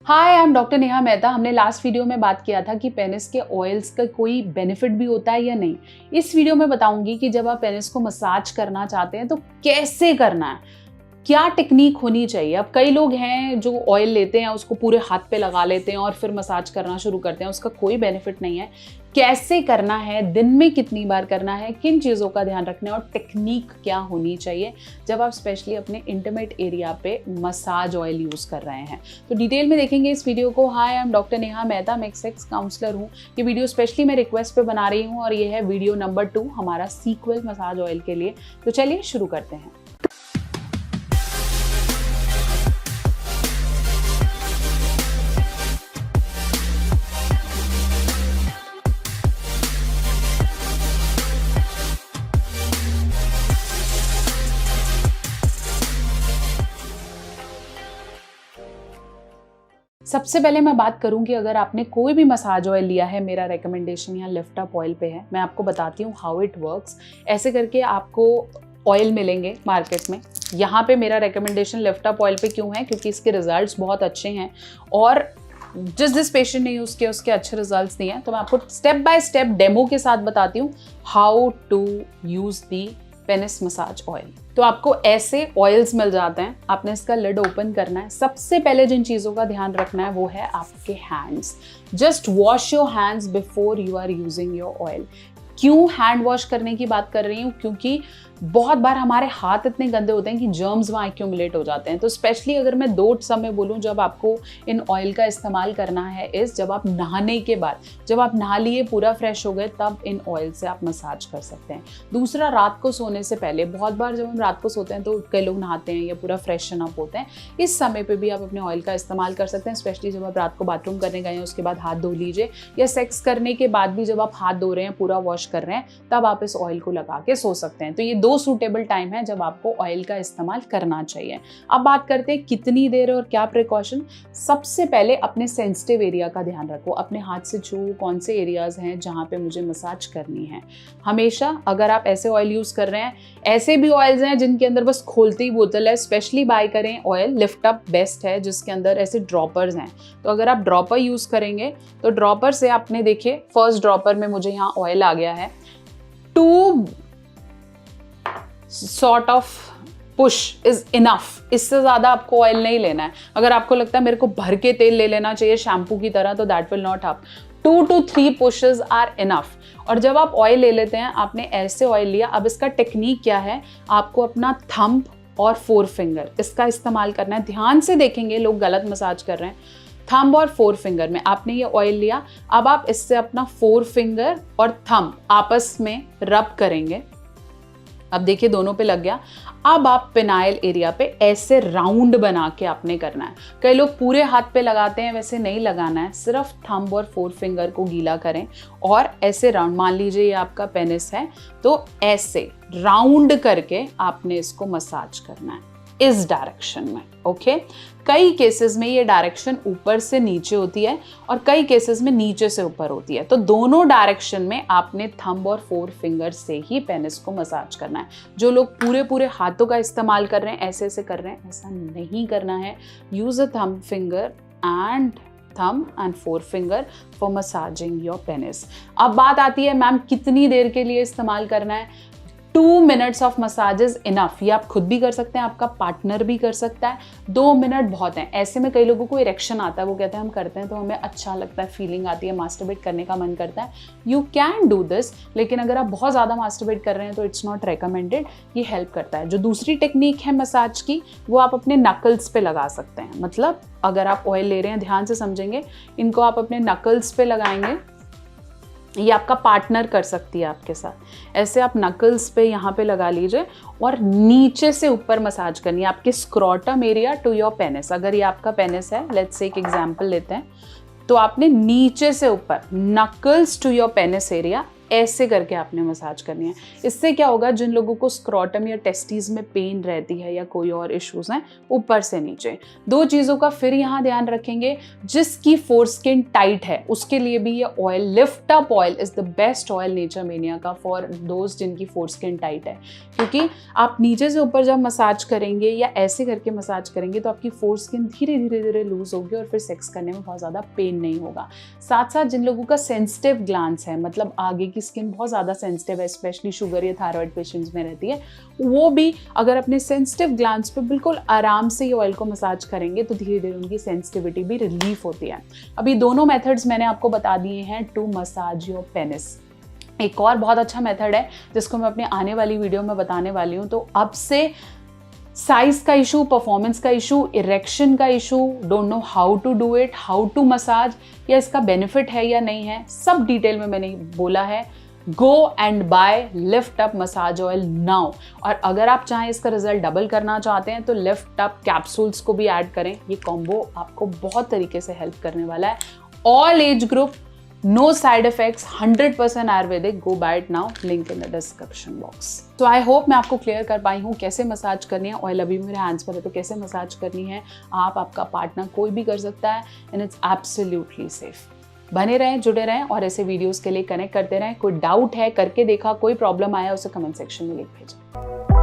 Hi, I am doctor Neha Mehta. हमने last video में बात किया था कि पेनिस के ऑयल्स का कोई बेनिफिट भी होता है या नहीं। इस वीडियो में बताऊंगी कि जब आप पेनिस को मसाज करना चाहते हैं तो कैसे करना है, क्या टेक्निक होनी चाहिए। अब कई लोग हैं जो ऑयल लेते हैं, उसको पूरे हाथ पे लगा लेते हैं और फिर मसाज करना शुरू करते हैं, उसका कोई बेनिफिट नहीं है। कैसे करना है, दिन में कितनी बार करना है, किन चीज़ों का ध्यान रखना है और टेक्निक क्या होनी चाहिए जब आप स्पेशली अपने इंटीमेट एरिया पे मसाज ऑयल यूज़ कर रहे हैं, तो डिटेल में देखेंगे इस वीडियो को। Hi, I am doctor Neha Mehta, मैं एक सेक्स काउंसलर हूँ। ये वीडियो स्पेशली मैं रिक्वेस्ट पे बना रही हूँ और ये है वीडियो नंबर 2 हमारा सीक्वल मसाज ऑयल के लिए। तो चलिए शुरू करते हैं। सबसे पहले मैं बात करूं कि अगर आपने कोई भी मसाज ऑयल लिया है, मेरा रेकमेंडेशन यहाँ लिफ्ट अप ऑयल पे है। मैं आपको बताती हूँ हाउ इट वर्क्स। ऐसे करके आपको ऑयल मिलेंगे मार्केट में। यहाँ पे मेरा रेकमेंडेशन लिफ्ट अप ऑयल पे क्यों है, क्योंकि इसके रिजल्ट्स बहुत अच्छे हैं और जिस पेशेंट ने यूज़ किया उसके अच्छे रिजल्ट्स दिए हैं। तो मैं आपको स्टेप बाय स्टेप डेमो के साथ बताती हूँ how to use the penis massage oil. तो आपको ऐसे ऑयल्स मिल जाते हैं, आपने इसका लिड ओपन करना है। सबसे पहले जिन चीज़ों का ध्यान रखना है वो है आपके hands. Just wash your hands before you are using your oil. क्यों हैंड वॉश करने की बात कर रही हूँ, क्योंकि बहुत बार हमारे हाथ इतने गंदे होते हैं कि जर्म्स वहाँ एक्यूमुलेट हो जाते हैं। तो स्पेशली अगर मैं 2 समय बोलूँ जब आपको इन ऑयल का इस्तेमाल करना है, जब आप नहाने के बाद, जब आप नहा लिए पूरा फ्रेश हो गए, तब इन ऑयल से आप मसाज कर सकते हैं। दूसरा, रात को सोने से पहले। बहुत बार जब हम रात को सोते हैं तो कई लोग नहाते हैं या पूरा फ्रेशन अप होते हैं, इस समय पर भी आप अपने ऑयल का इस्तेमाल कर सकते हैं। स्पेशली जब आप रात को बाथरूम करने गए हैं, उसके बाद हाथ धो लीजिए, या सेक्स करने के बाद भी जब आप हाथ धो रहे हैं, पूरा वॉश कर रहे हैं, तब आप इस ऑयल को लगा के सो सकते हैं। तो ये 2 सूटेबल टाइम है जब आपको ऑयल का इस्तेमाल करना चाहिए। अब बात करते हैं कितनी देर और क्या प्रिकॉशन। सबसे पहले अपने सेंसिटिव एरिया का ध्यान रखो। अपने हाथ से छू कौन से एरियाज हैं जहां पे मुझे मसाज करनी है। हमेशा अगर आप ऐसे ऑयल यूज कर रहे हैं, ऐसे भी ऑयल्स हैं जिनके अंदर बस खोलती ही बोतल है, स्पेशली बाय करें ऑयल लिफ्ट अप बेस्ट है, जिसके अंदर ऐसे ड्रॉपर्स हैं। तो अगर आप ड्रॉपर यूज करेंगे तो ड्रॉपर से आपने देखिए, फर्स्ट ड्रॉपर में मुझे यहाँ ऑयल आ गया है। 2 sort of push is enough. इससे ज्यादा आपको ऑयल नहीं लेना है। अगर आपको लगता है मेरे को भर के तेल ले लेना चाहिए शैम्पू की तरह, तो that will not help. 2 to 3 pushes are enough. और जब आप ऑयल ले लेते हैं, आपने ऐसे ऑयल लिया, अब इसका टेक्निक क्या है, आपको अपना थंब और 4 फिंगर इसका इस्तेमाल करना है। ध्यान से देखेंगे, लोग गलत मसाज कर रहे हैं। थंब और 4 फिंगर में आपने ये ऑयल लिया, अब आप इससे अपना 4 फिंगर और थंब आपस में रब करेंगे। अब देखिए दोनों पे लग गया। अब आप पेनाइल एरिया पे ऐसे राउंड बना के आपने करना है। कई लोग पूरे हाथ पे लगाते हैं, वैसे नहीं लगाना है। सिर्फ थंब और 4 फिंगर को गीला करें और ऐसे राउंड, मान लीजिए ये आपका पेनिस है, तो ऐसे राउंड करके आपने इसको मसाज करना है इस डायरेक्शन में। ओके, कई केसेस में ये डायरेक्शन ऊपर से नीचे होती है और कई केसेस में नीचे से ऊपर होती है। तो दोनों डायरेक्शन में आपने थंब और 4 फिंगर से ही पेनिस को मसाज करना है। जो लोग पूरे हाथों का इस्तेमाल कर रहे हैं, ऐसे ऐसे कर रहे हैं, ऐसा नहीं करना है। Use a thumb finger and thumb and 4 finger for massaging your penis. अब बात आती है, मैम कितनी देर के लिए इस्तेमाल करना है। 2 minutes of massage is enough. ये आप खुद भी कर सकते हैं, आपका पार्टनर भी कर सकता है। 2 मिनट बहुत है। ऐसे में कई लोगों को इरेक्शन आता है, वो कहते हैं हम करते हैं तो हमें अच्छा लगता है, फीलिंग आती है, मास्टरबेट करने का मन करता है। यू कैन डू दिस, लेकिन अगर आप बहुत ज़्यादा मास्टरबेट कर रहे हैं तो इट्स नॉट रिकमेंडेड। ये हेल्प करता है। जो दूसरी टेक्निक है मसाज की, वो आप अपने नकल्स पे लगा सकते हैं। मतलब अगर आप ऑयल ले रहे हैं, ध्यान से समझेंगे, इनको आप अपने नकल्स पे लगाएंगे। ये आपका पार्टनर कर सकती है आपके साथ। ऐसे आप नकल्स पे यहाँ पे लगा लीजिए और नीचे से ऊपर मसाज करनी है, आपके scrotum area to your penis. अगर ये आपका पेनिस है, लेट्स से एक एग्जांपल लेते हैं, तो आपने नीचे से ऊपर knuckles to your penis area ऐसे करके आपने मसाज करनी है। इससे क्या होगा, जिन लोगों को स्क्रॉटम या टेस्टीज में पेन रहती है या कोई और इश्यूज हैं, ऊपर से नीचे। 2 चीज़ों का फिर यहाँ ध्यान रखेंगे, जिसकी फोरस्किन टाइट है उसके लिए भी ये oil, lift up oil is the best oil nature mania का फॉर दोस्त जिनकी फोरस्किन टाइट है। क्योंकि आप नीचे से ऊपर जब मसाज करेंगे या ऐसे करके मसाज करेंगे तो आपकी फोरस्किन धीरे धीरे धीरे लूज होगी और फिर सेक्स करने में बहुत ज़्यादा पेन नहीं होगा। साथ साथ जिन लोगों का सेंसिटिव ग्लैंड्स है, मतलब आगे की स्किन बहुत ज़्यादा सेंसिटिव है, स्पेशली शुगर या थायराइड पेशेंट्स में रहती है, वो भी अगर अपने सेंसिटिव ग्लैंड्स पे बिल्कुल आराम से ये ऑयल को मसाज करेंगे तो धीरे धीरे उनकी सेंसिटिविटी भी रिलीफ होती है। अभी दोनों मेथड्स मैंने आपको बता दिए हैं टू मसाज योर पेनिस। एक और बहुत अच्छा मेथड है जिसको मैं अपने आने वाली वीडियो में बताने वाली हूँ। तो अब से साइज का इशू, परफॉर्मेंस का इशू, इरेक्शन का issue, don't know how to do it, how to massage, या इसका बेनिफिट है या नहीं है, सब डिटेल में मैंने बोला है। Go and buy lift up massage oil now. और अगर आप चाहें इसका रिजल्ट डबल करना चाहते हैं तो लिफ्ट अप कैप्सूल्स को भी ऐड करें। ये कॉम्बो आपको बहुत तरीके से हेल्प करने वाला है। All age group, no side effects, 100% Ayurvedic. Go buy it now, link in the description box. तो आई होप मैं आपको क्लियर कर पाई हूँ कैसे मसाज करनी है। ऑयल अभी मेरे हैंड्स पर है तो कैसे मसाज करनी है, आप, आपका पार्टनर, कोई भी कर सकता है एंड इट्स एब्सोल्युटली सेफ। बने रहें, जुड़े रहें और ऐसे वीडियोस के लिए कनेक्ट करते रहें। कोई डाउट है, करके देखा, कोई प्रॉब्लम आया, उसे कमेंट सेक्शन में लिख भेजें।